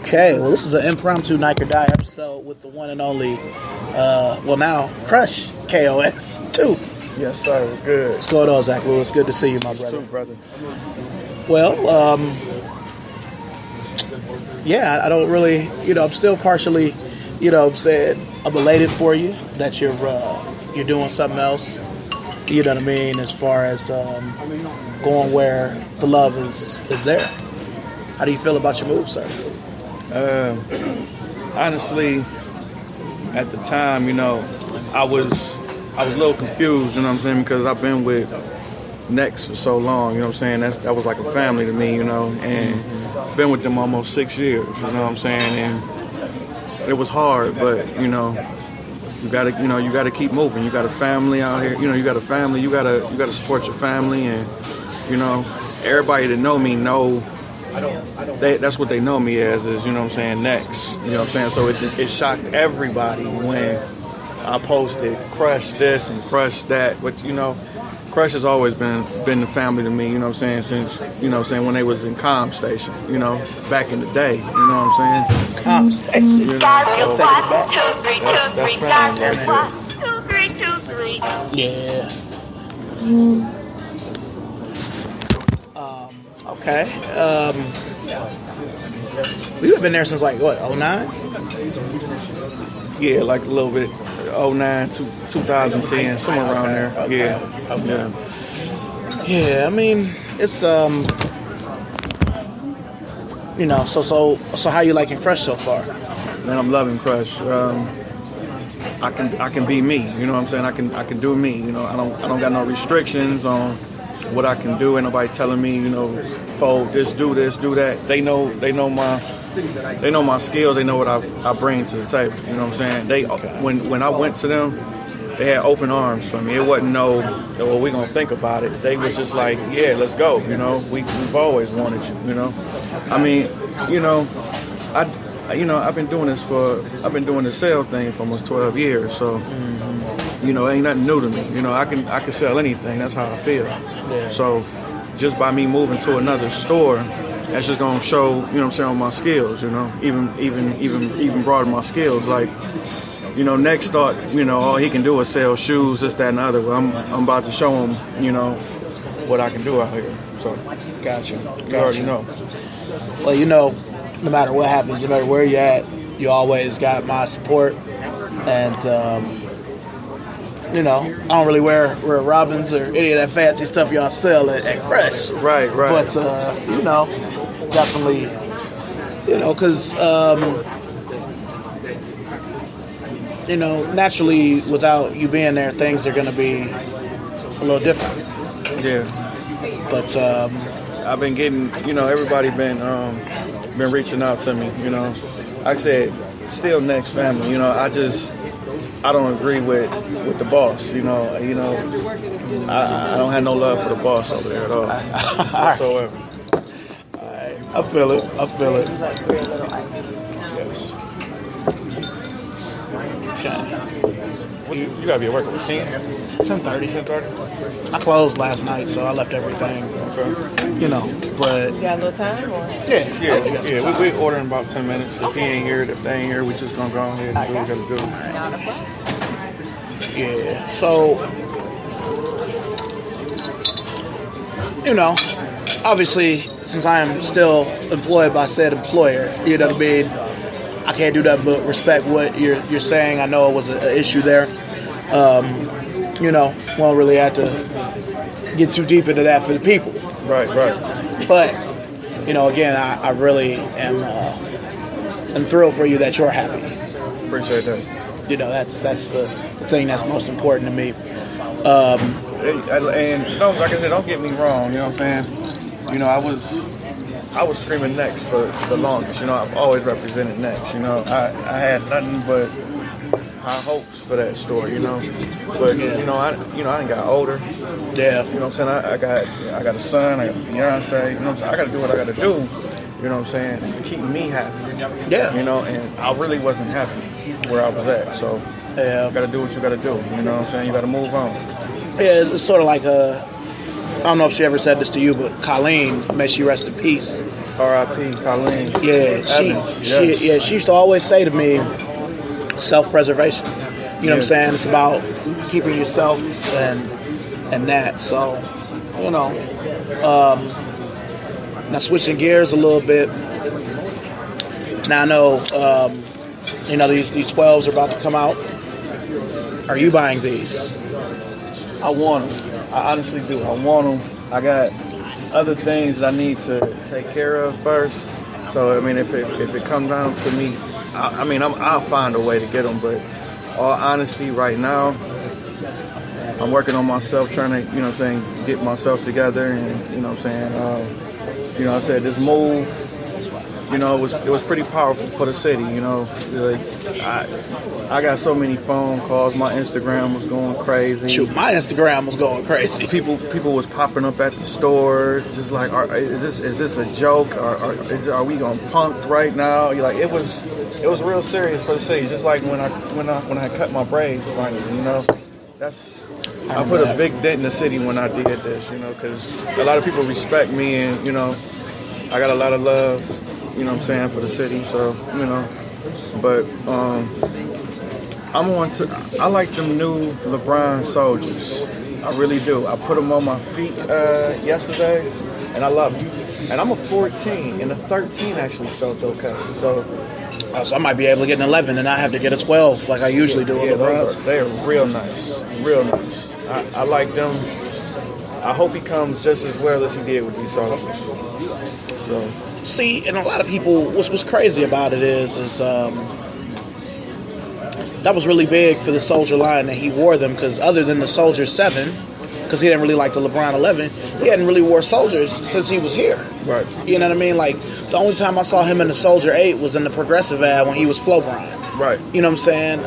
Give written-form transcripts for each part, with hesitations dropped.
Okay, well, this is an impromptu Nike or Die episode with the one and only, now, Crush KOS, too. Yes, sir. It's good. What's going on, Zach Lewis? Good to see you, my brother. You too, brother. Well, I don't really, I'm still partially, I'm saying, I'm elated for you that you're doing something else, you know what I mean, as far as going where the love is there. How do you feel about your move, sir? Honestly, at the time, I was a little confused, you know what I'm saying, because I've been with Next for so long, you know what I'm saying. That was like a family to me, and been with them almost 6 years, you know what I'm saying, and it was hard, but you gotta keep moving. You got a family out here, you got a family, you gotta support your family, and everybody that know me know. That's what they know me as is, Next. You know what I'm saying? So it shocked everybody when I posted Crush this and Crush that. But, Crush has always been the family to me, you know what I'm saying, since, when they was in Com Station, back in the day, you know what I'm saying? Com Station. So that's family right there. Yeah. Okay. We've been there since like what, 09? Yeah, like a little bit, 09 to 2010, somewhere around there. Okay. Yeah. Okay. Yeah, I mean, it's so how you liking Crush so far? Man, I'm loving Crush. I can be me, you know what I'm saying? I can do me, I don't got no restrictions on what I can do. Ain't nobody telling me, fold this, do that. They know my skills. They know what I bring to the table. You know what I'm saying? When I went to them, they had open arms for me. It wasn't we gonna think about it. They was just like, yeah, let's go. We've always wanted you. I mean, I've been doing the sales thing for almost 12 years. So. Ain't nothing new to me. I can sell anything. That's how I feel. Yeah. So just by me moving to another store, that's just gonna show, on my skills, even broaden my skills. Like, Next thought, all he can do is sell shoes, this, that, and the other. But I'm about to show him, what I can do out here. So Gotcha. You already know. Well, no matter what happens, no matter where you're at, you always got my support. And I don't really wear Robins or any of that fancy stuff y'all sell at Crush. Right. But, definitely, because, naturally, without you being there, things are going to be a little different. Yeah. But, I've been getting, everybody been reaching out to me, Like I said, still Next family, I don't agree with the boss, I don't have no love for the boss over there at all. Whatsoever. I feel it. Yes. Okay. You gotta be at work at 10? 10:30. 10:30? I closed last night, so I left everything. Okay. But You got a little time, or? Yeah. We ordering about 10 minutes. If he ain't here, if they ain't here, we just gonna go ahead and do what we gotta do. Not a problem. yeah, so obviously, since I am still employed by said employer, I can't do that but respect what you're saying. I know it was an issue there. Won't really have to get too deep into that for the people. Right. But, again, I really am thrilled for you that you're happy. Appreciate that. That's the thing that's most important to me. And like I said, don't get me wrong, you know what I'm saying? I was screaming Next for the longest, I've always represented Next, I had nothing but high hopes for that store, But I done got older. Yeah. You know what I'm saying? I got a son, I got a fiance, you know what I'm saying? I gotta do what I gotta do, you know what I'm saying, to keep me happy. Yeah. And I really wasn't happy where I was at. So you gotta do what you gotta do, you know what I'm saying? You gotta move on. Yeah, it's sort of like I don't know if she ever said this to you, but Colleen, may she rest in peace, R.I.P. Colleen. Yeah, Evans, yes. she used to always say to me, self-preservation. You know what I'm saying? It's about keeping yourself and that. So, you know, now switching gears a little bit. Now I know, you know, these 12s are about to come out. Are you buying these? I want them. I honestly do. I want them. I got other things that I need to take care of first. So I mean, if it comes down to me, I'll find a way to get them. But all honesty, right now, I'm working on myself, trying to, you know what I'm saying, get myself together, and you know what I'm saying. You know, I said this move. You know, it was pretty powerful for the city. You know, like I got so many phone calls. My Instagram was going crazy. Shoot, my Instagram was going crazy. People was popping up at the store, just like, is this a joke? Are we going punked right now? Like it was real serious for the city. Just like when I cut my braids finally. You know, I put a big dent in the city when I did this. You know, because a lot of people respect me, and you know, I got a lot of love. You know what I'm saying, for the city, so, you know, but I like them new LeBron Soldiers. I really do. I put them on my feet yesterday, and I love them. And I'm a 14, and a 13 actually felt okay, so. So I might be able to get an 11, and I have to get a 12 like I usually do. They're real nice, real nice. I like them. I hope he comes just as well as he did with these Soldiers. So. See, and a lot of people, what's crazy about it is that was really big for the Soldier line that he wore them, because other than the Soldier 7, because he didn't really like the LeBron 11, he hadn't really wore Soldiers since he was here. Right. You know what I mean? Like, the only time I saw him in the Soldier 8 was in the Progressive ad when he was Flo Brian. Right. You know what I'm saying?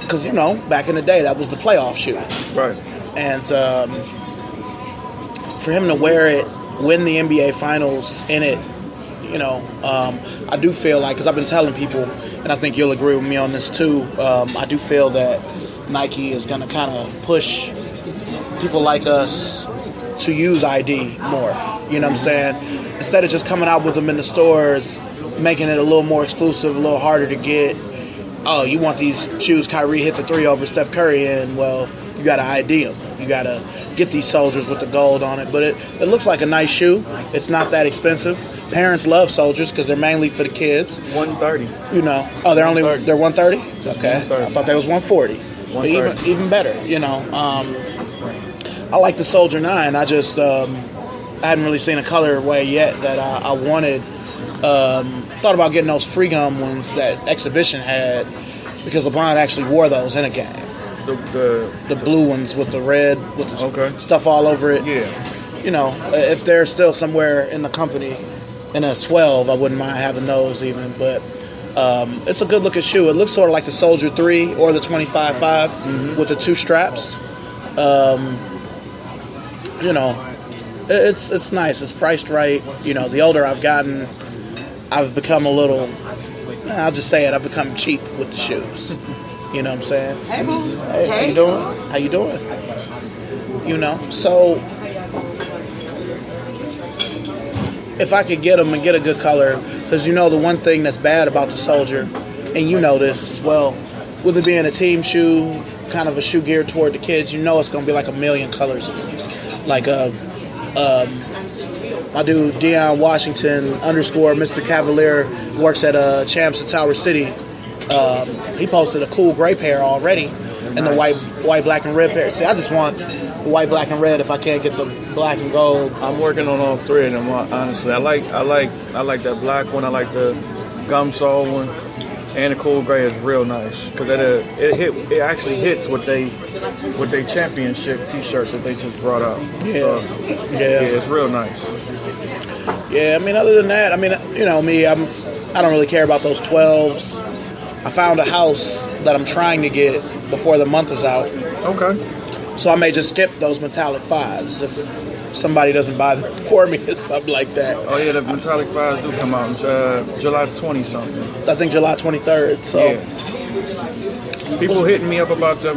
Because, you know, back in the day, that was the playoff shoe. Right. And for him to wear it, win the NBA Finals in it, you know, I do feel like, because I've been telling people, and I think you'll agree with me on this too, I do feel that Nike is going to kind of push people like us to use ID more. You know what I'm saying? Instead of just coming out with them in the stores, making it a little more exclusive, a little harder to get. Oh, you want these shoes Kyrie hit the 3 over Steph Curry in? Well, you got to ID them. You got to get these Soldiers with the gold on it. But it looks like a nice shoe. It's not that expensive. Parents love Soldiers because they're mainly for the kids. 130. You know. Oh, they're 130? Okay. 130. I thought that was 140. 130. Even better, you know. I like the Soldier 9. I just I hadn't really seen a colorway yet that I wanted. Thought about getting those free gum ones that Exhibition had, because LeBron actually wore those in a game. The blue ones with the red with the stuff all over it. Yeah. You know, if they're still somewhere in the company in a 12, I wouldn't mind having those even. But it's a good looking shoe. It looks sort of like the Soldier 3 or the 25.5 with the 2 straps. You know, it's nice. It's priced right. You know, the older I've gotten, I've become a little, I'll just say it, I've become cheap with the shoes. You know what I'm saying? Hey, boo. Hey, how you doing? How you doing? You know, so if I could get them and get a good color, because you know the one thing that's bad about the Soldier, and you know this as well, with it being a team shoe, kind of a shoe geared toward the kids, you know it's going to be like a million colors. Like my dude Deion Washington _ Mr. Cavalier works at Champs at Tower City. He posted a cool gray pair already, and the white, black, and red pair. See, I just want the white, black, and red if I can't get the black and gold. I'm working on all 3 of them, honestly. I like that black one. I like the gum sole one, and the cool gray is real nice, because it actually hits with they championship T-shirt that they just brought out. Yeah, so, yeah, it's real nice. Yeah, I mean, other than that, I mean, you know me, I don't really care about those 12s. I found a house that I'm trying to get before the month is out. Okay. So I may just skip those metallic 5s if somebody doesn't buy them for me or something like that. Oh yeah, the metallic 5s do come out July 20 something. I think July 23rd. So, yeah. People hitting me up about the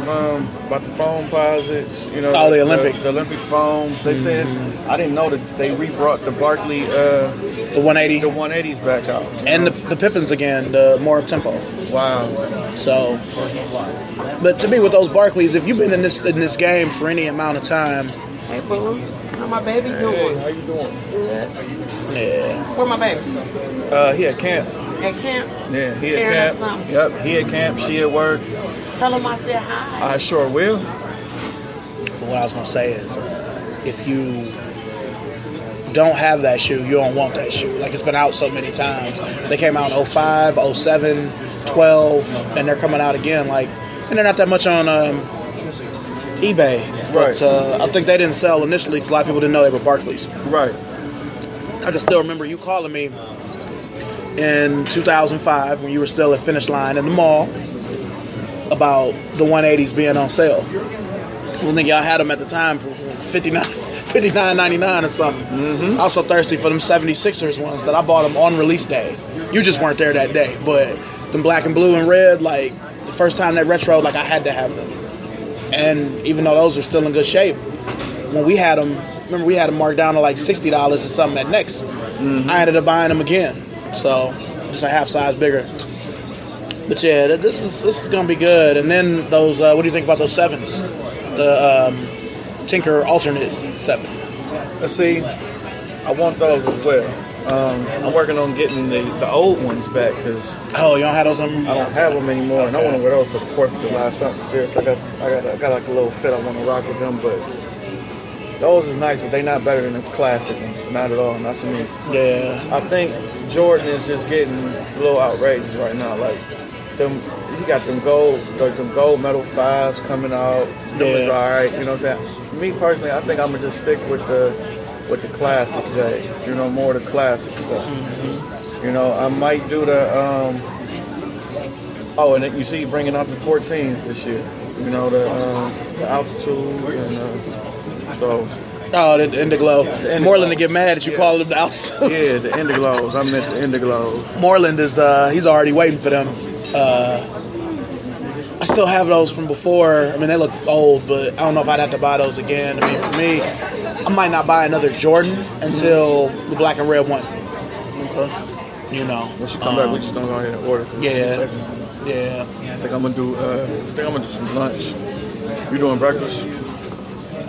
foam posits, you know. Oh, the Olympic. The Olympic foams. They said I didn't know that they re-brought the Barkley The 180. the 180s back out. And the Pippins again, the more up tempo. Wow. So, but to me with those Barclays, if you've been in this game for any amount of time, Hey, boo. How my baby doing? How you doing? Good. yeah, Where my baby? He at camp. At camp? Yeah, he Tearing at up camp. something. Yep, he at camp. She at work. Tell him I said hi. I sure will. but what I was gonna say is, if you don't have that shoe, you don't want that shoe. Like it's been out so many times. They came out in 05, 07, 12, and they're coming out again. Like, and they're not that much on eBay. But Right. I think they didn't sell initially because a lot of people didn't know they were Barclays. Right. I can still remember you calling me in 2005 when you were still at Finish Line in the mall about the 180s being on sale. I think y'all had them at the time for $59.99 or something. Mm-hmm. Also thirsty for them 76ers ones that I bought them on release day. You just weren't there that day, but them black and blue and red, like the first time they retro, like I had to have them. And even though those are still in good shape, when we had them, remember we had them marked down to like $60 or something at Next. I ended up buying them again, so just a half size bigger. But yeah, this is gonna be good. And then those, what do you think about those sevens? The Tinker alternate 7. Let's see. I want those as well. I'm working on getting the old ones back because Oh, you don't have those on? I don't have them anymore, and I want to wear those for the 4th of July. Something fierce. I got like a little fit I want to rock with them, but those is nice, but they not better than the classic ones. Not at all. Not to me. Yeah. I think Jordan is just getting a little outrageous right now. Like them, he got them gold medal 5s coming out. Them is Yeah. all right. You know what I'm saying? Me personally, I think I'm gonna just stick with the classic J's. You know, more of the classic stuff. You know, I might do the oh, and then you see bringing out the 14s this year. You know, the altitude and so. Oh, the Indiglo. Indiglo. Moreland to get mad at you Yeah. calling them the altitude. Yeah, the Indiglows. I meant the Indiglows. Moreland is he's already waiting for them. I still have those from before. I mean, they look old, but I don't know if I'd have to buy those again. I mean, for me, I might not buy another Jordan until the black and red one. Okay. You know. Once you come back, we just don't go ahead and order. Yeah. Yeah. I think I'm gonna do some lunch. You doing breakfast?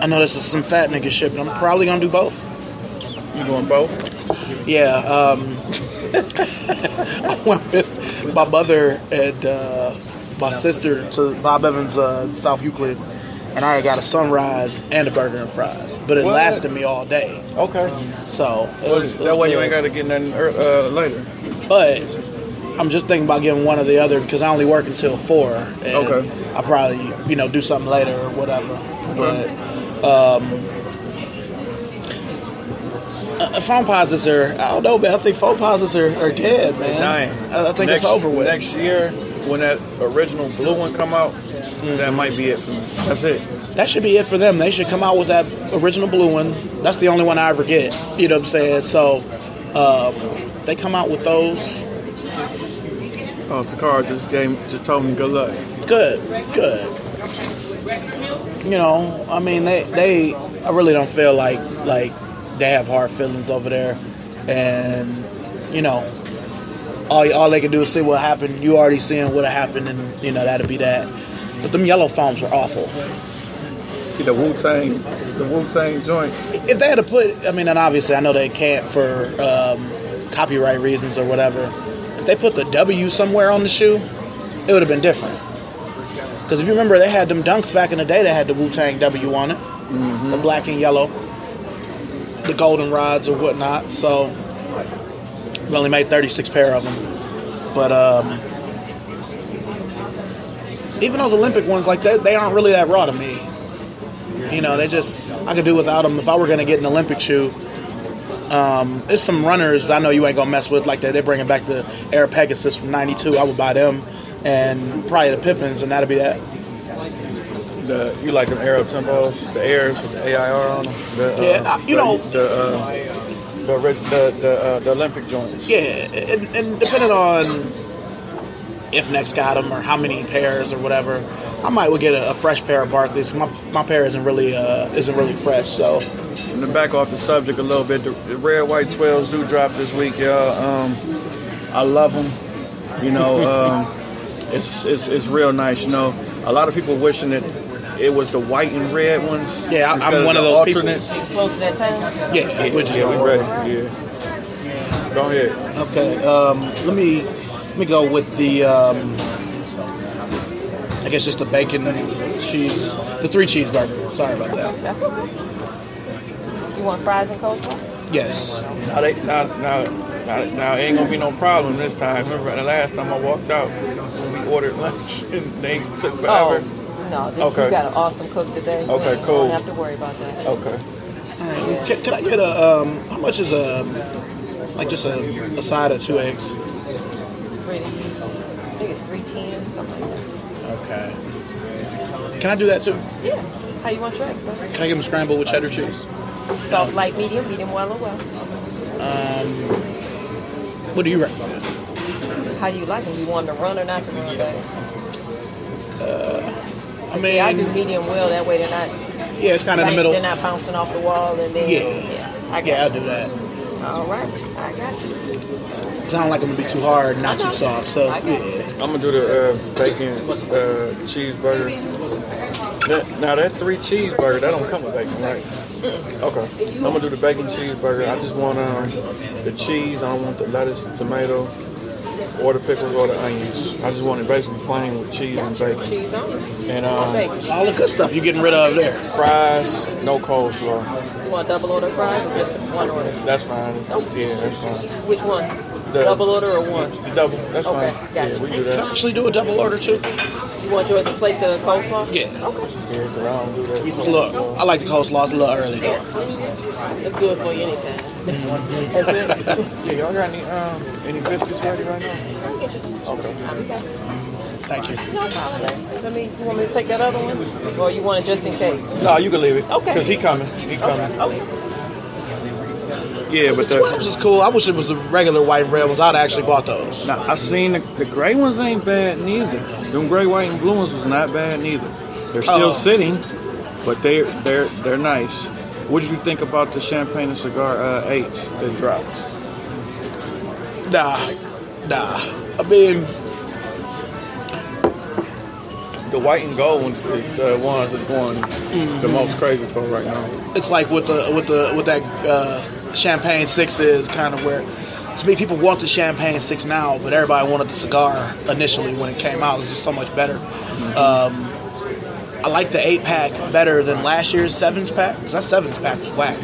I know this is some fat nigga shit, but I'm probably gonna do both. You doing both? Yeah. I went with my mother and my sister to Bob Evans South Euclid, and I got a sunrise and a burger and fries, but it What? lasted me all day. Okay. So it was That way you good. ain't gotta get nothing later. But I'm just thinking about getting one or the other because I only work until 4. And Okay. I'll probably do something later or whatever. Okay. But phone posits are, I don't know, man. I think phone posits are dead, man. Dying. I think it's over with. Next year, when that original blue one come out, that might be it for me. That's it. That should be it for them. They should come out with that original blue one. That's the only one I ever get. You know what I'm saying? So they come out with those. Oh, Takara just told me good luck. Good. You know, I mean, they I really don't feel like they have hard feelings over there, and you know, all they can do is see what happened. You already seeing what happened, and you know that'll be that. But them yellow foams were awful. The Wu-Tang joints. If they had to put, I mean, and obviously I know they can't for copyright reasons or whatever. If they put the W somewhere on the shoe, it would have been different. Because if you remember, they had them Dunks back in the day that had the Wu-Tang W on it, the black and yellow, the golden rods or whatnot. So we only made 36 pair of them. But even those Olympic ones, like that, they aren't really that raw to me. You know, I could do without them. If I were going to get an Olympic shoe, there's some runners I know you ain't going to mess with like that. They're bringing back the Air Pegasus from '92. I would buy them. And probably the Pippins, and that'll be that. You like them Aero Tempos, the Airs with the AIR on them? The Olympic joints. Yeah, and depending on if Next got them or how many pairs or whatever. I might would get a fresh pair of Barclays. My pair isn't really fresh. So And to back off the subject a little bit, the red, white 12s do drop this week, y'all. I love them. You know, it's real nice. You know, a lot of people wishing that it was the white and red ones. yeah, instead I'm of one the of those alternates. Close to that time? people. Yeah, Yeah, we ready. Yeah. Go ahead. Okay, let me go with the I guess just the bacon cheese, the 3 cheeseburger. Sorry about that. That's okay. You want fries and coleslaw? Yes. Now, it ain't gonna be no problem this time. Remember the last time I walked out, we ordered lunch and they took forever. No, Okay. you got an awesome cook today. Okay, You cool. don't have to worry about that. Okay. All right. Can I get how much is just a side of 2 eggs? Pretty. I think it's 310, something like that. Okay. Can I do that too? Yeah. How you want your eggs, baby? Can I give them scrambled with cheddar cheese? Soft, light, medium well or well. What do you recommend? How do you like them? Do you want them to run or not to run, baby? I See, I do mean, medium well. That way they're not. yeah, it's kind of in the middle. They're not bouncing off the wall and then. Yeah. I got Yeah, I'll you. do that. All right. I got you. 'Cause I don't like them to be too hard, not too soft. So I got yeah. I'm gonna do the bacon cheeseburger. Now that 3 cheeseburger, that don't come with bacon, right? Okay. I'm gonna do the bacon cheeseburger. I just want the cheese. I don't want the lettuce, the tomato, or the pickles, or the onions. I just want it basically plain with cheese and bacon. cheese on it. And Bacon. It's all the good stuff you're getting rid of there. fries, no coleslaw. You want double order fries or just one order? That's fine. Yeah, that's fine. Which one? The- Double order or one? Double. That's Okay, fine. got Yeah, it. we do Can I that. actually do a double order too? You want yours in place of coleslaw? Yeah. Okay. Yeah, 'cause I don't do that. It's a little, I like the coleslaw. It's a little early though. It's good for you anytime. That's it. Yeah, y'all got any biscuits ready right now? Okay. Okay. Thank you. No problem. You want me to take that other one? Or you want it just in case? No, you can leave it. Okay. Cause he coming. He coming. Okay. Yeah, but 12s is cool. I wish it was the regular white and red ones. I'd actually bought those. now I seen the gray ones ain't bad neither. Them gray, white, and blue ones was not bad neither. They're still Oh. sitting, but they're nice. What did you think about the champagne and cigar 8s that dropped? Nah. I mean, The white and gold ones is the ones that's going the most crazy for right now. it's like with that champagne 6 is kind of where, to me, people want the champagne 6 now, but everybody wanted the cigar initially when it came out. It's just so much better. I like the 8-pack better than last year's 7s pack, because that 7s pack was whack.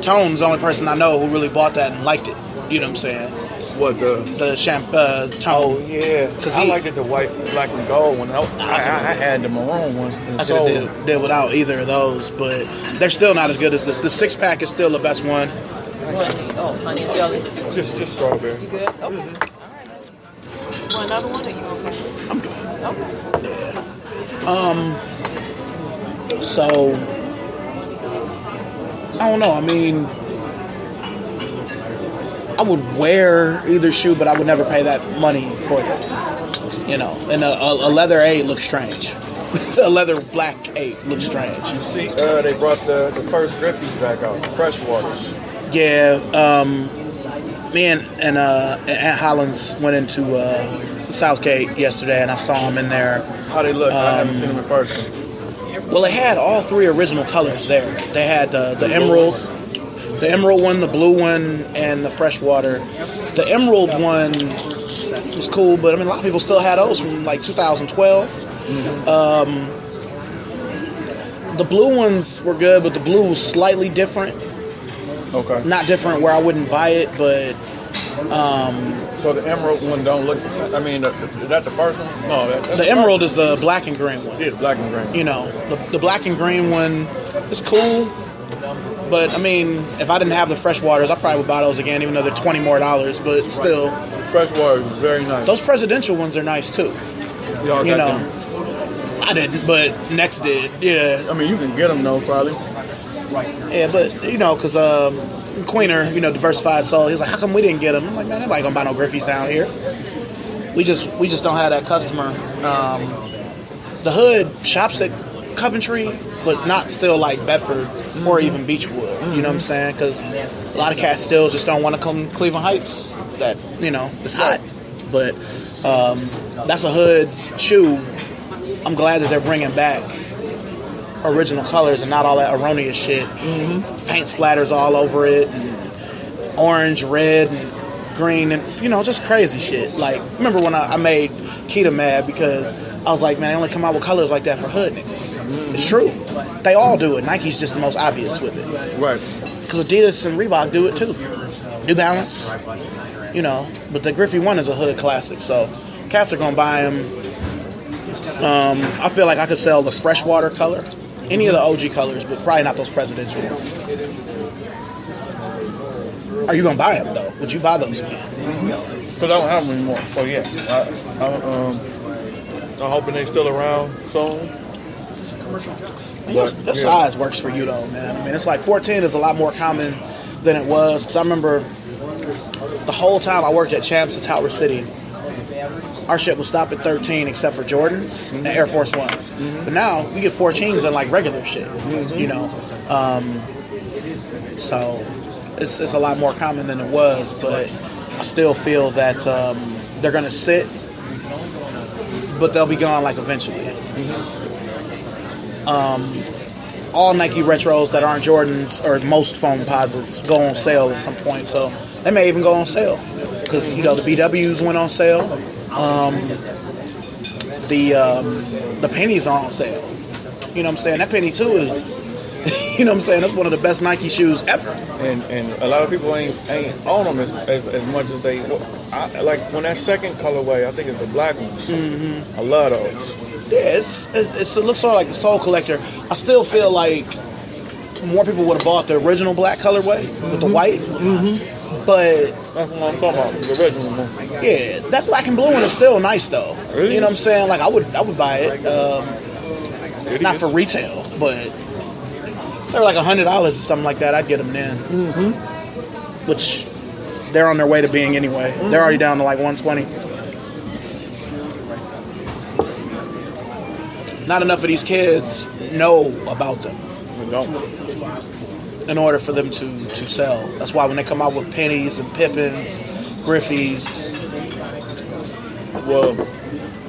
Tone's the only person I know who really bought that and liked it. You know what I'm saying? What the? The Tone. Yeah, 'Cause I he- liked it the white, black, and gold one. I had the maroon one. I could have did without either of those, but they're still not as good as this. The 6-pack is still the best one. Honey and jelly. Just strawberry. You good? Okay. All right. You want another one or you want this? I'm good. Okay. So, I don't know. I mean, I would wear either shoe, but I would never pay that money for them. You know, and a leather 8 looks strange. A leather black 8 looks strange. You see, they brought the first Griffies back out, the freshwaters. Yeah, me and Aunt Hollins went into Southgate yesterday, and I saw them in there. How they look? I haven't seen them in person. Well, they had all 3 original colors there. They had the emerald one, the blue one, and the freshwater. The emerald one was cool, but I mean, a lot of people still had those from like 2012. The blue ones were good, but the blue was slightly different. Okay. Not different where I wouldn't buy it, but So the emerald one don't look the same. I mean, is that the first one? No, that's the emerald is the black and green one. Yeah, the black and green. You know, the black and green one is cool, but I mean, if I didn't have the fresh waters, I probably would buy those again, even though they're $20 more. But still, Freshwater is very nice. those presidential ones are nice too. Y'all You got know, them. I didn't, but Next did. Yeah, I mean, you can get them though, probably. yeah, but you know, because Queener, Diversified Soul, he was like, "How come we didn't get them?" I'm like, "Man, nobody gonna buy no Griffies down here." We just don't have that customer. The hood shops at Coventry, but not still like Bedford or even Beechwood. You know what I'm saying? Because a lot of cats still just don't want to come to Cleveland Heights. That, you know, it's hot. But that's a hood shoe. I'm glad that they're bringing back original colors and not all that erroneous shit. Paint splatters all over it, and orange, red, and green, and, you know, just crazy shit. Like, remember when I made Keita mad because I was like, man, they only come out with colors like that for hood niggas. It's true. They all do it. Nike's just the most obvious with it. Right. Because Adidas and Reebok do it too. New Balance, you know. But the Griffey one is a hood classic, so cats are gonna buy them. I feel like I could sell the freshwater color, any of the OG colors, but probably not those presidential ones. Are you gonna buy them though? Would you buy those again? Because I don't have them anymore. So yeah, I'm hoping they still around soon. Your size works for you though, man. I mean, it's like 14 is a lot more common than it was. Because I remember the whole time I worked at Champs at Tower City, our shit would stop at 13 except for Jordans and Air Force Ones. But now we get 14s and like regular shit, you know. So it's a lot more common than it was, but I still feel that they're gonna sit, but they'll be gone like eventually. All Nike retros that aren't Jordans or most foam posits go on sale at some point, so they may even go on sale because, you know, the BWs went on sale. The pennies are on sale. You know what I'm saying? That penny 2 is, you know what I'm saying, that's one of the best Nike shoes ever. And a lot of people ain't on them as much as they. Like when that second colorway, I think it's the black ones. I love those. Yeah, it looks sort of like the Soul Collector. I still feel like more people would have bought the original black colorway with the white. But that's what I'm talking about, the original one. Yeah, that black and blue one is still nice though. Really? You know what I'm saying? Like I would buy it. Not for retail, but if they were like $100 or something like that, I'd get them then. Which they're on their way to being anyway. They're already down to like 120. Not enough of these kids know about them in order for them to sell. That's why when they come out with pennies and Pippins, Griffies. Well,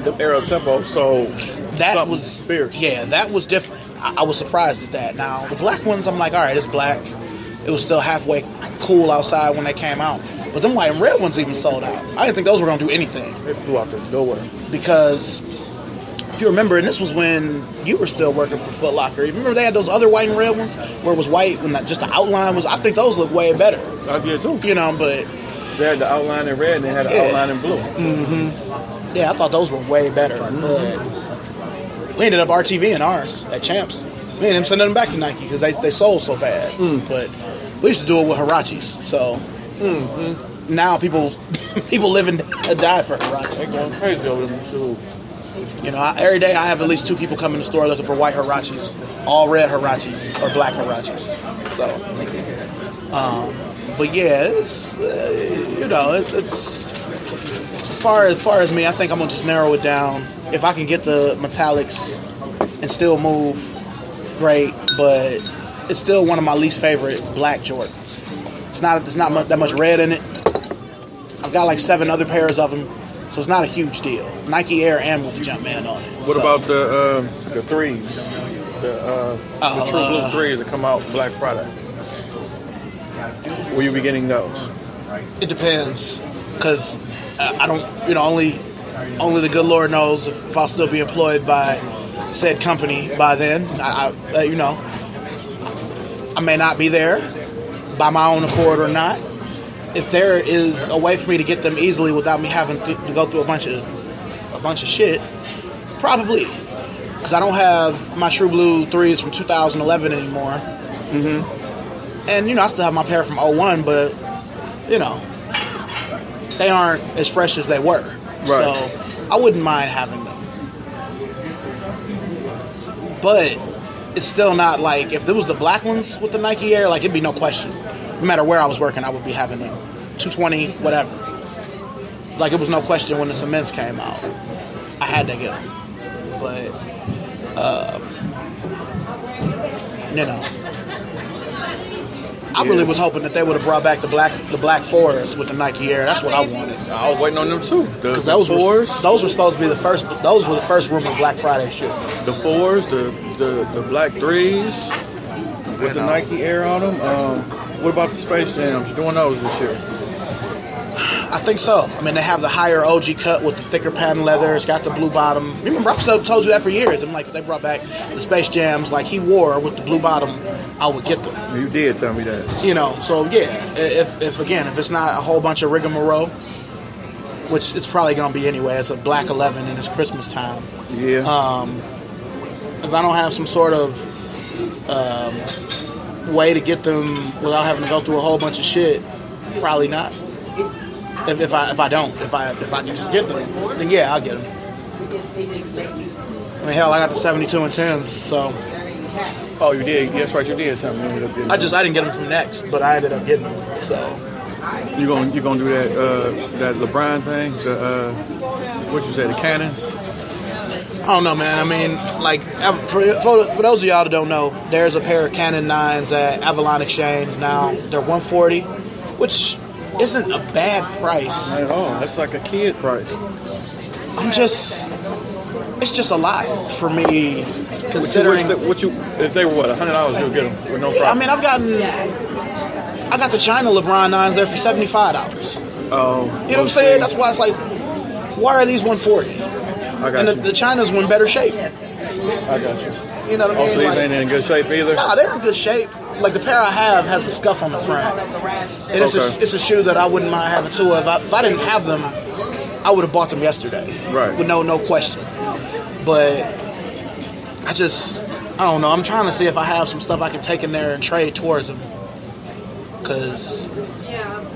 the Aero Tempo, so that was fierce. Yeah, that was different. I was surprised at that. Now, the black ones, I'm like, all right, it's black. It was still halfway cool outside when they came out. But them white and red ones even sold out. I didn't think those were going to do anything. They flew out the door. Because if you remember, and this was when you were still working for Foot Locker. You remember they had those other white and red ones where it was white and just the outline was, I think those look way better. I did too. You know, but they had the outline in red and they had the outline in blue. Yeah, I thought those were way better. But we ended up RTVing ours at Champs. We ended up sending them back to Nike because they sold so bad. But we used to do it with Hirachis. So now people live and die for Hirachis. They going crazy over them shoes. You know, every day I have at least 2 people come in the store looking for white Hirachis, all red Hirachis or black Hirachis. So, but yeah, it's you know, it's as far as me, I think I'm gonna just narrow it down. If I can get the metallics and still move, great. But it's still one of my least favorite black Jordans. It's not that much red in it. I've got like 7 other pairs of them. So it's not a huge deal. Nike Air and with the Jumpman on it. What about the threes? The True Blue threes that come out Black Friday? Will you be getting those? It depends, because I don't. You know, only the good Lord knows if I'll still be employed by said company by then. I you know, I may not be there by my own accord or not. If there is a way for me to get them easily without me having to go through a bunch of shit, probably. Because I don't have my True Blue 3s from 2011 anymore. And, you know, I still have my pair from 01, but, you know, they aren't as fresh as they were. Right. So I wouldn't mind having them. But it's still not like, if there was the black ones with the Nike Air, like, it'd be no question. No matter where I was working, I would be having them. 220, whatever. Like, it was no question when the cements came out. I had to get them. But, you know, I really was hoping that they would have brought back the black 4s with the Nike Air. That's what I wanted. I was waiting on them too. Because those were supposed to be the first. Those were the first rumored Black Friday shoe. The 4s, the black 3s with the Nike Air on them. What about the Space Jams? You doing those this year? I think so. I mean, they have the higher OG cut with the thicker patent leather. It's got the blue bottom. Remember, I've told you that for years. I'm like, if they brought back the Space Jams like he wore with the blue bottom, I would get them. You did tell me that. You know, so yeah. If it's not a whole bunch of rigmarole, which it's probably gonna be anyway. It's a black 11 and it's Christmas time. Yeah. If I don't have some sort of way to get them without having to go through a whole bunch of shit, probably not. If I can just get them, then yeah, I'll get them. I mean, hell, I got the 72 and 10s, so. Oh, you did. That's right, you did something. You ended up getting I didn't get them from Next, but I ended up getting them. So. You gonna do that LeBron thing? What you say, the cannons? I don't know, man. I mean, like, for those of y'all that don't know, there's a pair of Canon 9s at Avalon Exchange now. They're $140, which isn't a bad price. Not at all. That's like a kid price. It's just a lot for me, considering. If they were $100, you'll get them with no problem. I mean, I got the China LeBron 9s there for $75. Oh, you know what I'm saying? That's why it's like, why are these $140? I got and you. the China's in better shape. I got you. You know what I mean? Also, these ain't in good shape either? Nah, they're in good shape. Like, the pair I have has a scuff on the front. And it's a shoe that I wouldn't mind having two of. If I didn't have them, I would have bought them yesterday. Right. With no question. But I don't know. I'm trying to see if I have some stuff I can take in there and trade towards them. Because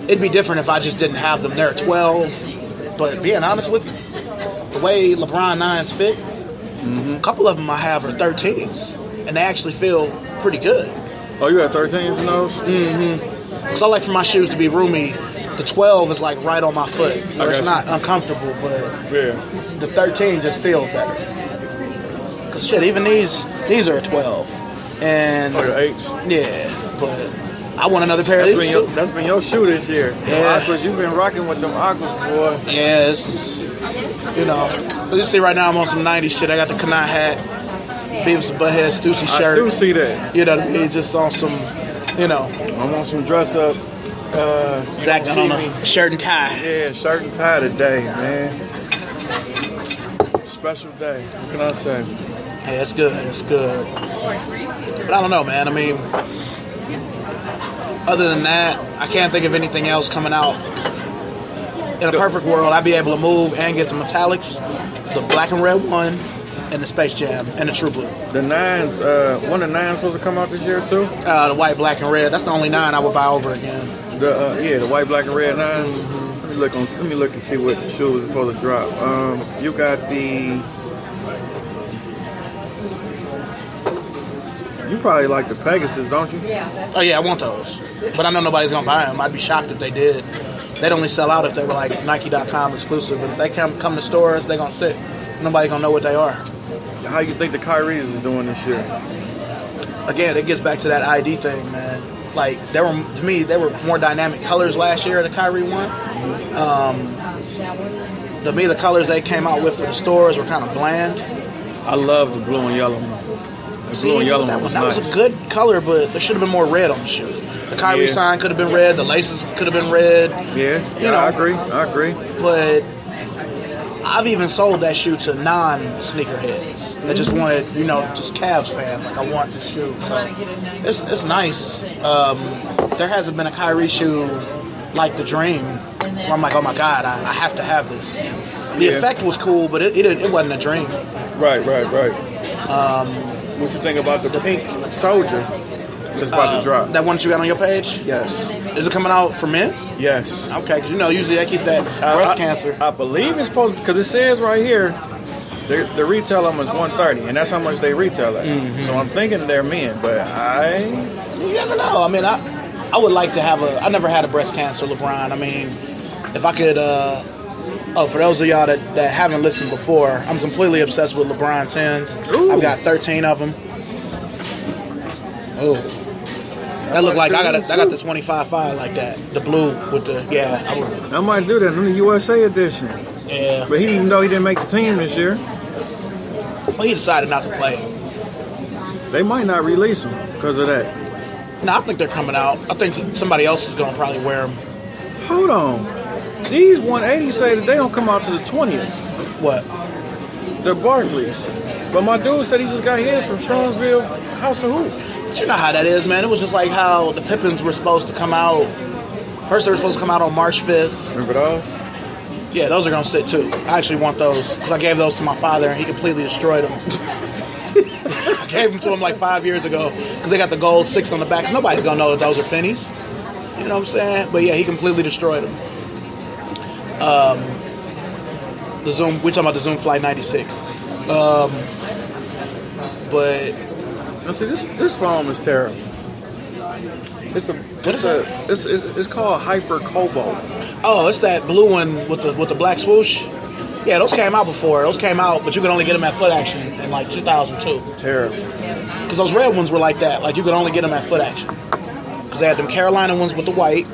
it'd be different if I just didn't have them. They're at 12. But being honest with you, the way LeBron 9s fit, a couple of them I have are 13s. And they actually feel pretty good. Oh, you got 13s in those? Mm-hmm. Because I like for my shoes to be roomy. The 12 is like right on my foot. Where it's not uncomfortable, but the 13 just feels better. Because shit, even these are a 12. And your 8s? Yeah, but I want another pair of these too. That's been your shoe this year. Yeah. Aquas, you've been rocking with them Aquas, boy. Yeah, this is, you know. You see right now I'm on some 90s shit. I got the Kanai hat, Beavis and Butthead Stussy shirt. I do see that. You know what I mean? Just on some, you know. I'm on some dress up. Zach got on a shirt and tie. Yeah, shirt and tie today, man. Special day. What can I say? Hey, it's good. It's good. But I don't know, man. I mean, other than that, I can't think of anything else coming out. In a perfect world, I'd be able to move and get the metallics, the black and red one, and the Space Jam, and the True Blue. The 9s, one of the 9s supposed to come out this year too? The white, black, and red. That's the only 9 I would buy over again. The white, black, and red 9s. Let me look and see what shoes are supposed to drop. You got the. You probably like the Pegasus, don't you? Oh yeah, I want those. But I know nobody's gonna buy them. I'd be shocked if they did. They'd only sell out if they were like Nike.com exclusive. But if they come to stores, they're gonna sit. Nobody gonna know what they are. How you think the Kyrie's is doing this year? Again, it gets back to that ID thing, man. Like, they were more dynamic colors last year, the Kyrie one. To me, the colors they came out with for the stores were kind of bland. I love the blue and yellow one. The blue and yellow one was that nice. was a good color, but there should have been more red on the shoe. The Kyrie sign could have been red. The laces could have been red. Yeah, you know, I agree. But I've even sold that shoe to non-sneakerheads. They just wanted, just Cavs fans. Like, I want this shoe. So it's nice. There hasn't been a Kyrie shoe like the Dream where I'm like, oh my God, I have to have this. The effect was cool, but it wasn't a Dream. Right. What you think about the pink Soldier that's about to drop? That one that you got on your page? Yes. Is it coming out for men? Yes. Okay, because usually they keep that breast cancer. I believe it's supposed because it says right here the retail them is $130, and that's how much they retail at. Mm-hmm. So I'm thinking they're men, but you never know. I mean, I would like to have I never had a breast cancer, LeBron. I mean, if I could Oh, for those of y'all that haven't listened before, I'm completely obsessed with LeBron 10s. Ooh. I've got 13 of them. Oh, that look like I got the 25.5 like that. The blue with the I might do that in the USA edition. yeah. But even though he didn't make the team this year, Well, he decided not to play. they might not release him because of that. No, I think they're coming out. I think somebody else is going to probably wear them. Hold on. These 180 say that they don't come out to the 20th. What? The Barclays. But my dude said he just got his from Strongsville House of Hoops. But you know how that is, man. It was just like how the Pippins were supposed to come out. First, they were supposed to come out on March 5th. Remember those? Yeah, those are going to sit too. I actually want those because I gave those to my father and he completely destroyed them. I gave them to him like 5 years ago because they got the gold 6 on the back. 'Cause nobody's going to know that those are pennies. You know what I'm saying? But yeah, he completely destroyed them. The Zoom, we're talking about the Zoom Flight 96. But Now see, this foam is terrible. It's called Hyper Cobalt. oh, it's that blue one with the black swoosh. Yeah, those came out before. Those came out, but you could only get them at Foot Action in like 2002. Terrible. Because those red ones were like that. Like you could only get them at Foot Action. Because they had them Carolina ones with the white,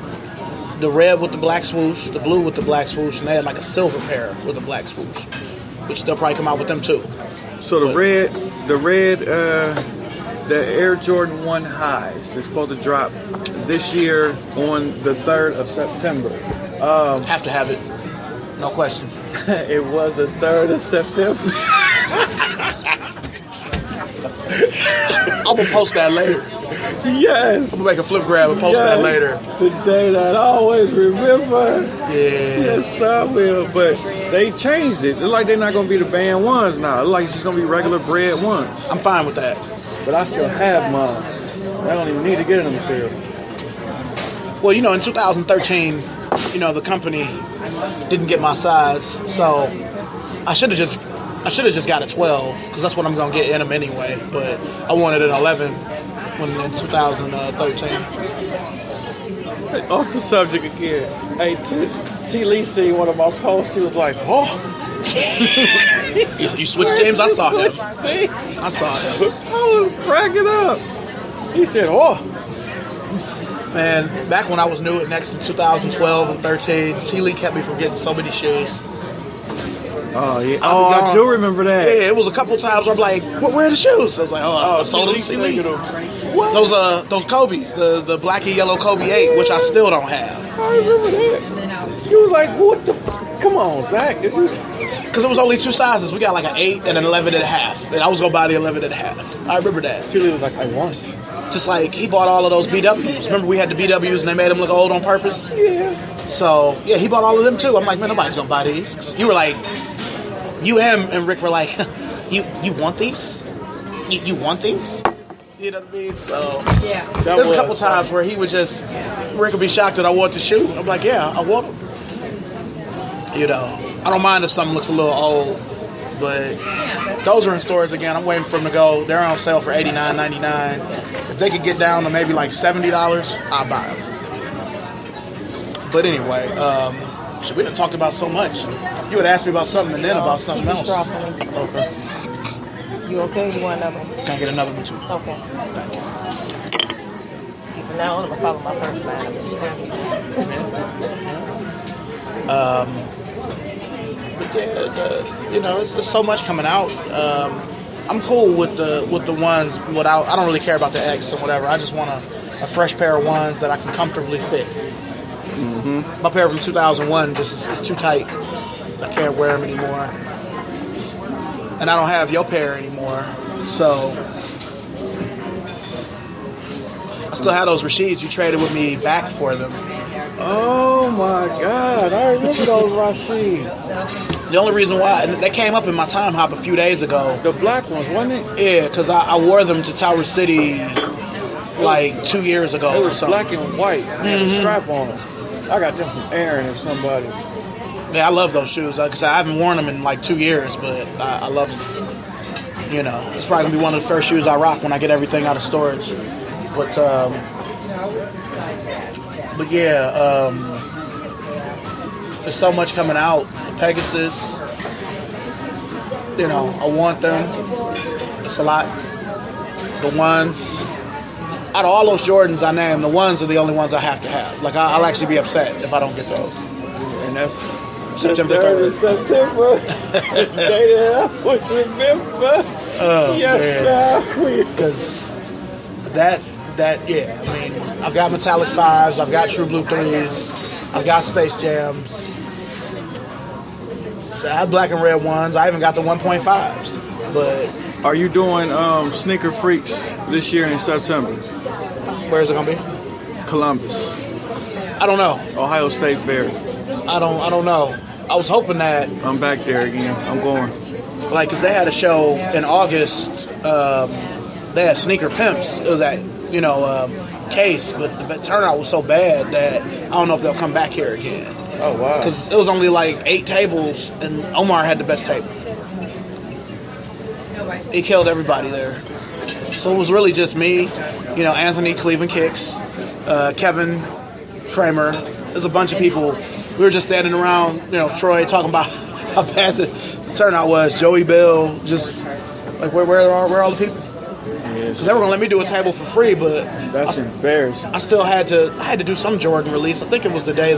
the red with the black swoosh, the blue with the black swoosh, and they had like a silver pair with a black swoosh, which they'll probably come out with them too. So the Air Jordan 1 highs, they're supposed to drop this year on the 3rd of September. Have to have it, no question. It was the 3rd of September. I'm gonna post that later. Yes. I'm gonna make a flip grab and post that later. The day that I always remember. Yeah. Yes, I will. But they changed it. It's like they're not going to be the band ones now. It's like it's just going to be regular bread ones. I'm fine with that. But I still have mine. I don't even need to get in them pair. Well, you know, in 2013, you know, the company didn't get my size, so I should have just got a 12 because that's what I'm gonna get in them anyway. But I wanted an 11 when in 2013. Off the subject again. Hey, T. Lee see one of my posts. He was like, "Oh, You switched teams. I saw him. Switched teams. I saw him. I was cracking up. He said, "Oh." Man, back when I was new at Next in 2012 and 13, T. Lee kept me from getting so many shoes. Oh yeah. I'll Oh, be I gone. do remember that. Yeah, it was a couple times where I'm like, where are the shoes? I was like, I sold them to T. Lee. What? Those Kobe's, the black and yellow Kobe 8, which I still don't have. I remember that. He was like, "What the? Come on, Zach." Because it was only two sizes. We got like an 8 and an 11 and a half. And I was going to buy the 11 and a half. I remember that. Chili was like, "I want." Just like he bought all of those BWs. Remember we had the BWs and they made them look old on purpose? Yeah. So, yeah, he bought all of them too. I'm like, man, nobody's going to buy these. You were like, you and Rick were like, you want these? You want these? You know what I mean? So, Yeah. there's a couple times where Rick would be shocked that I want the shoe. I'm like, yeah, I want them. You know, I don't mind if something looks a little old, but those are in stores again. I'm waiting for them to go. They're on sale for $89.99. If they could get down to maybe like $70, I'll buy them. But anyway, we done talked about so much. You had asked me about something and then about something Keep it else. straw for me. Okay. You okay? You want another one? Can I get another one too? Okay. Thank you. See, from now on, I'm gonna follow my first line. But yeah, you know, it's so much coming out. I'm cool with the ones without. I don't really care about the X or whatever. I just want a fresh pair of ones that I can comfortably fit. Mm-hmm. My pair from 2001 just is too tight. I can't wear them anymore, and I don't have your pair anymore. So I still have those Rasheeds. You traded with me back for them. Oh my God! I remember those Rashid. The only reason why, and they came up in my time hop a few days ago. The black ones, wasn't it? Yeah, because I wore them to Tower City like 2 years ago They or was something. black and white. Had a strap on them. I got them from Aaron or somebody. Yeah, I love those shoes. Like I said, I haven't worn them in like 2 years, but I love them. You know, it's probably going to be one of the first shoes I rock when I get everything out of storage. But yeah, there's so much coming out. Pegasus. You know, I want them. It's a lot. The ones, out of all those Jordans I named, the ones are the only ones I have to have. Like, I'll actually be upset if I don't get those. And that's September the 3rd. of September. Day that I always remember. Oh, Yes, sir. Because that, yeah. I mean, I've got Metallic 5s, I've got True Blue 3s, I've got Space Jams. So I have black and red ones. I even got the 1.5s. But Are you doing Sneaker Freaks this year in September? where's it gonna be? Columbus, I don't know. Ohio State Fair. I don't know. I was hoping that, I'm back there again. I'm going. like, because they had a show in August. They had Sneaker Pimps. It was at, Case, but the turnout was so bad that I don't know if they'll come back here again. Oh wow. Because it was only like 8 tables, and Omar had the best table. He killed everybody there. So it was really just me, Anthony Cleveland Kicks, Kevin Kramer. There's a bunch of people. We were just standing around, Troy talking about how bad the turnout was. Joey Bill, just like where are all the people? Because they were gonna let me do a table for free, but That's embarrassing. I still had to do some Jordan release. I think it was the day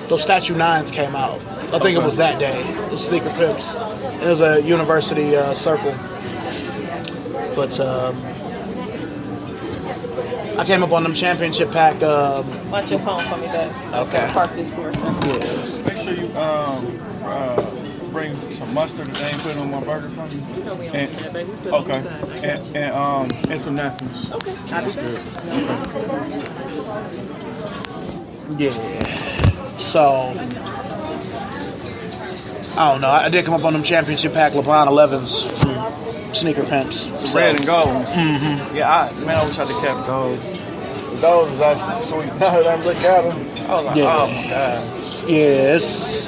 those Statue 9s came out. I think it was that day, the Sneaker Pimps. It was a university circle. But I came up on them championship pack. Watch your phone for me, babe. Okay. Park this for a second. Yeah. Make sure you bring some mustard that they ain't put on my burger for me. You know we don't And- do that, baby. We put it on the Okay. side. I got you. And some napkins. Okay, I'll be back. Yeah. So I don't know. I did come up on them championship pack LeBron 11s from Sneaker Pimps. So, Red and gold. Mm-hmm. Yeah, I wish I'd have kept those. Those is actually sweet. Now that I look at them, I was like, Yeah. oh my god. yeah, it's.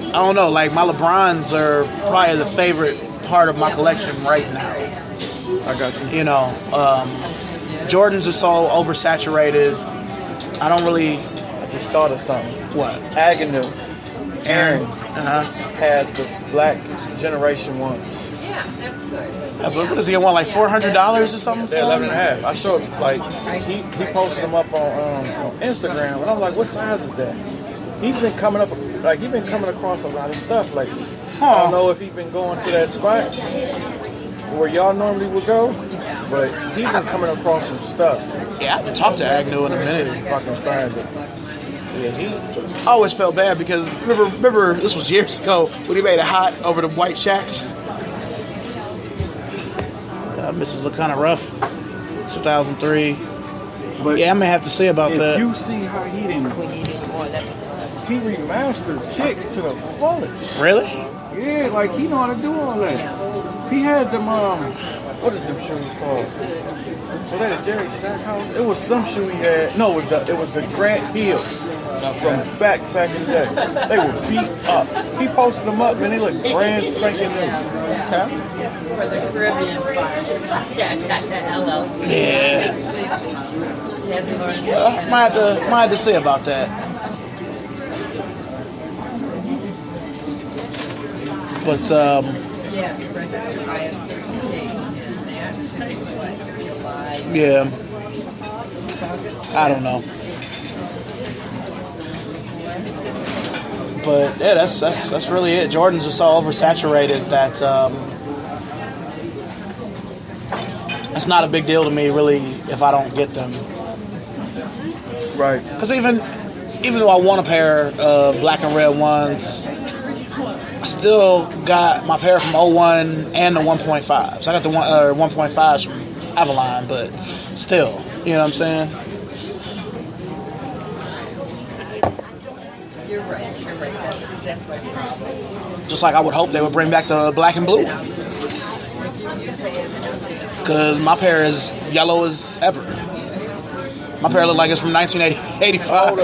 I don't know. Like, my LeBrons are probably the favorite part of my collection right now. I got you. Jordans are so oversaturated. I don't really. I just thought of something. What? Agnew, Aaron Uh-huh. has the black generation ones. But what does he want? Like $400 or something? They're 11 and a half. I showed like he posted them up on Instagram, and I'm like, what size is that? He's been coming across a lot of stuff. Like I don't know if he's been going to that spot where y'all normally would go, but he's been coming across some stuff. Yeah, I haven't talked to Agnew in a minute. Fucking find it. Yeah, I always felt bad because remember this was years ago when he made it hot over the white shacks. Bitches look kind of rough. 2003. but Yeah, I may have to see about if that. you see how he didn't, We need even more. Let me know. he remastered kicks to the fullest. Really? Yeah, like he know how to do all that. He had them what is them shoes called? Was that a Jerry Stackhouse? It was some shoe he had. No, it was the Grant Hills from back in the day. They were beat up. He posted them up and they look brand spanking new. For the Caribbean fire. LLC. Yeah. Might have to see about that. But Yes, registered by a certain date, and that should be what, July. yeah, I don't know. But yeah, that's really it. Jordans are so oversaturated that it's not a big deal to me really if I don't get them. Right. Because even though I want a pair of black and red ones, I still got my pair from 01 and the 1.5s. I got the 1.5s from Avalon, but still, you know what I'm saying? You're right. That's my problem. Just like I would hope they would bring back the black and blue one. Because my pair is yellow as ever. My pair look like it's from 1985.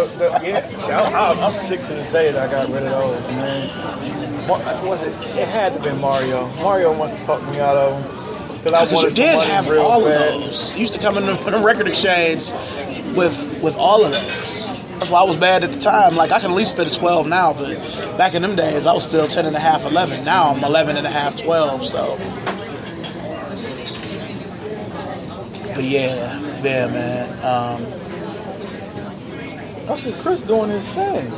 I'm 6 to this day that I got rid of those, man. What was it? It had to be Mario. Mario must have talked me out of them. Because I Because you wanted some did money have real all bad. of those. You used to come in the record exchange with all of those. That's why I was bad at the time. Like, I can at least fit a 12 now, but back in them days, I was still 10 and a half, 11. Now I'm 11 and a half, 12, so. But yeah, man. I see Chris doing his thing.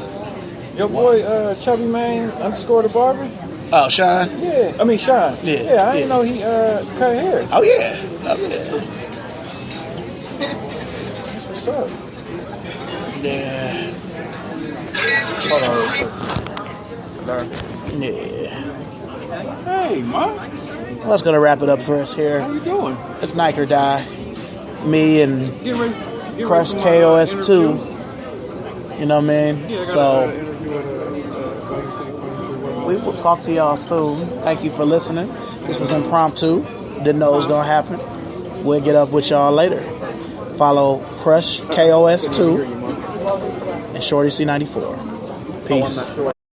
Your boy Chubby Man _ the barber. Oh, Sean? Yeah, I mean Sean. Yeah, I didn't know he cut hair. Oh, yeah. That's what's up. Yeah. Hold on. Yeah. Hey, man. Well, that's going to wrap it up for us here. How you doing? It's Nike or Die. Me and Get ready. Crush for my, KOS2. interview. You know what I mean? Yeah, I got So an interview with we will talk to y'all soon. Thank you for listening. This was impromptu. Didn't know it was going to happen. We'll get up with y'all later. Follow Crush KOS2 and Shorty C94. Peace.